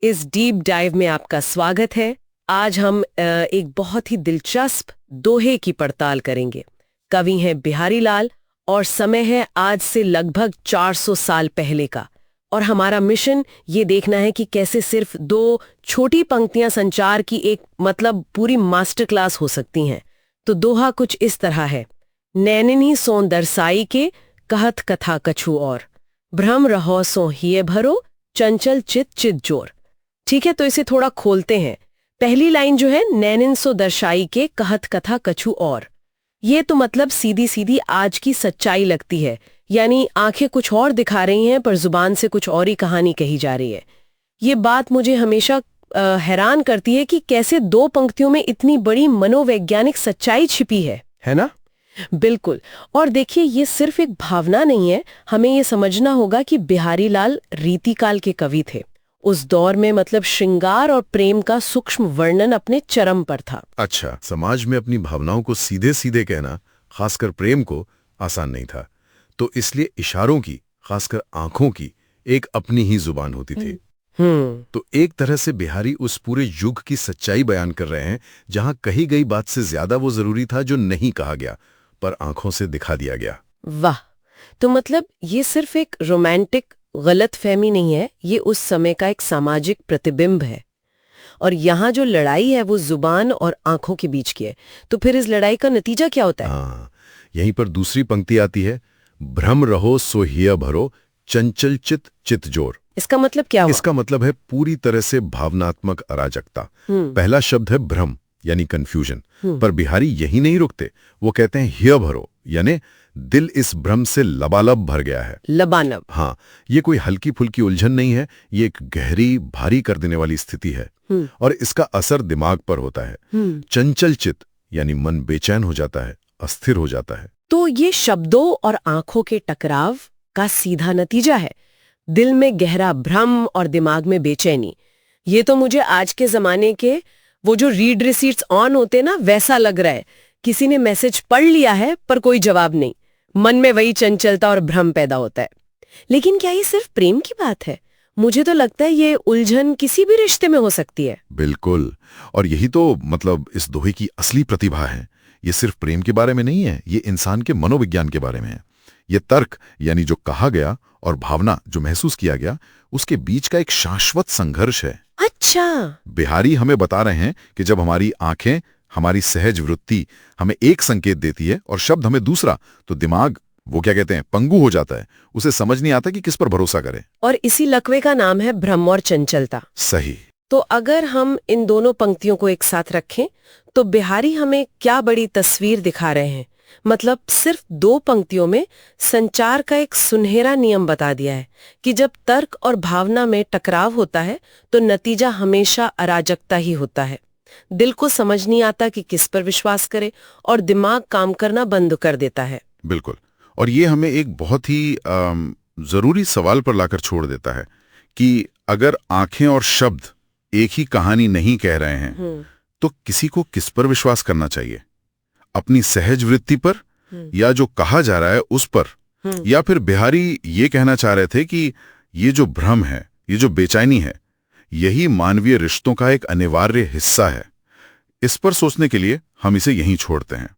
इस deep dive में आपका स्वागत है। आज हम एक बहुत ही दिलचस्प दोहे की पड़ताल करेंगे। कवि हैं बिहारी लाल और समय है आज से लगभग 400 साल पहले का। और हमारा मिशन ये देखना है कि कैसे सिर्फ दो छोटी पंक्तियां संचार की एक पूरी मास्टर क्लास हो सकती हैं। तो दोहा कुछ इस तरह है। नैननी सों दरसाई के कहत कथा कछु और, भ्रम रहो सो हिये भरो, चंचल चित चित जोर। ठीक है, तो इसे थोड़ा खोलते हैं। पहली लाइन जो है, नैनिन सो दर्शाई के कहत कथा कछु और, ये तो मतलब सीधी सीधी आज की सच्चाई लगती है। यानी आंखें कुछ और दिखा रही हैं पर जुबान से कुछ और ही कहानी कही जा रही है। ये बात मुझे हमेशा हैरान करती है कि कैसे दो पंक्तियों में इतनी बड़ी मनोवैज्ञानिक सच्चाई छिपी है ना? बिल्कुल। और देखिए, ये सिर्फ एक भावना नहीं है। हमें ये समझना होगा कि बिहारी लाल रीतिकाल के कवि थे। उस दौर में श्रृंगार और प्रेम का सूक्ष्म वर्णन अपने चरम पर था। अच्छा, समाज में अपनी भावनाओं को सीधे सीधे कहना, खासकर प्रेम को, आसान नहीं था। तो इसलिए इशारों की, खासकर आंखों की, एक अपनी ही जुबान होती थी। तो एक तरह से बिहारी उस पूरे युग की सच्चाई बयान कर रहे हैं, जहां कही गई बात से ज्यादा वो जरूरी था जो नहीं कहा गया पर आंखों से दिखा दिया गया। वाह! तो ये सिर्फ एक रोमांटिक गलतफहमी नहीं है, ये उस समय का एक सामाजिक प्रतिबिंब है। और यहाँ जो लड़ाई है वो जुबान और आंखों के बीच की है। तो फिर इस लड़ाई का नतीजा क्या होता है? हाँ, यहीं पर दूसरी पंक्ति आती है, भ्रम रहो सो हिय भरो, चंचल चित चित जोर। इसका मतलब क्या हुआ? इसका मतलब है पूरी तरह से भावनात्मक अराजकता। पहला शब्द है भ्रम, यानी कंफ्यूजन। पर बिहारी यही नहीं रुकते, वो कहते हैं हिय भरो, यानी दिल इस भ्रम से लबालब भर गया है। लबालब। हाँ, ये कोई हल्की फुल्की उलझन नहीं है, ये एक गहरी, भारी कर देने वाली स्थिति है। और इसका असर दिमाग पर होता है। चंचल चित, यानी मन बेचैन हो जाता है, अस्थिर हो जाता है। तो ये शब्दों और आंखों के टकराव का सीधा नतीजा है, दिल में गहरा भ्रम और दिमाग में बेचैनी। ये तो मुझे आज के जमाने के वो जो रीड रिसीट्स ऑन होते ना, वैसा लग रहा है। किसी ने मैसेज पढ़ लिया है पर कोई जवाब नहीं, मन में वही चंचलता और भ्रम पैदा होता है। लेकिन क्या ये सिर्फ प्रेम की बात है? मुझे तो लगता है ये उलझन किसी भी रिश्ते में हो सकती है। बिल्कुल, और यही तो इस दोहे की असली प्रतिभा है। ये सिर्फ प्रेम के बारे में नहीं है, ये इंसान के मनोविज्ञान के बारे में है। ये तर्क, यानी जो कहा गया, और भावना, जो महसूस किया गया, उसके बीच का एक शाश्वत संघर्ष है। अच्छा, बिहारी हमें बता रहे हैं कि जब हमारी आंखें, हमारी सहज वृत्ति हमें एक संकेत देती है और शब्द हमें दूसरा, तो दिमाग, वो क्या कहते हैं, पंगु हो जाता है। उसे समझ नहीं आता कि किस पर भरोसा करे। और इसी लकवे का नाम है भ्रम और चंचलता। सही। तो अगर हम इन दोनों पंक्तियों को एक साथ रखें तो बिहारी हमें क्या बड़ी तस्वीर दिखा रहे हैं। सिर्फ दो पंक्तियों में संचार का एक सुनहरा नियम बता दिया है कि जब तर्क और भावना में टकराव होता है तो नतीजा हमेशा अराजकता ही होता है। दिल को समझ नहीं आता कि किस पर विश्वास करे और दिमाग काम करना बंद कर देता है। बिल्कुल, और ये हमें एक बहुत ही जरूरी सवाल पर लाकर छोड़ देता है कि अगर आंखें और शब्द एक ही कहानी नहीं कह रहे हैं तो किसी को किस पर विश्वास करना चाहिए? अपनी सहज वृत्ति पर, या जो कहा जा रहा है उस पर? या फिर बिहारी ये कहना चाह रहे थे कि ये जो भ्रम है, ये जो बेचैनी है, यही मानवीय रिश्तों का एक अनिवार्य हिस्सा है? इस पर सोचने के लिए हम इसे यहीं छोड़ते हैं।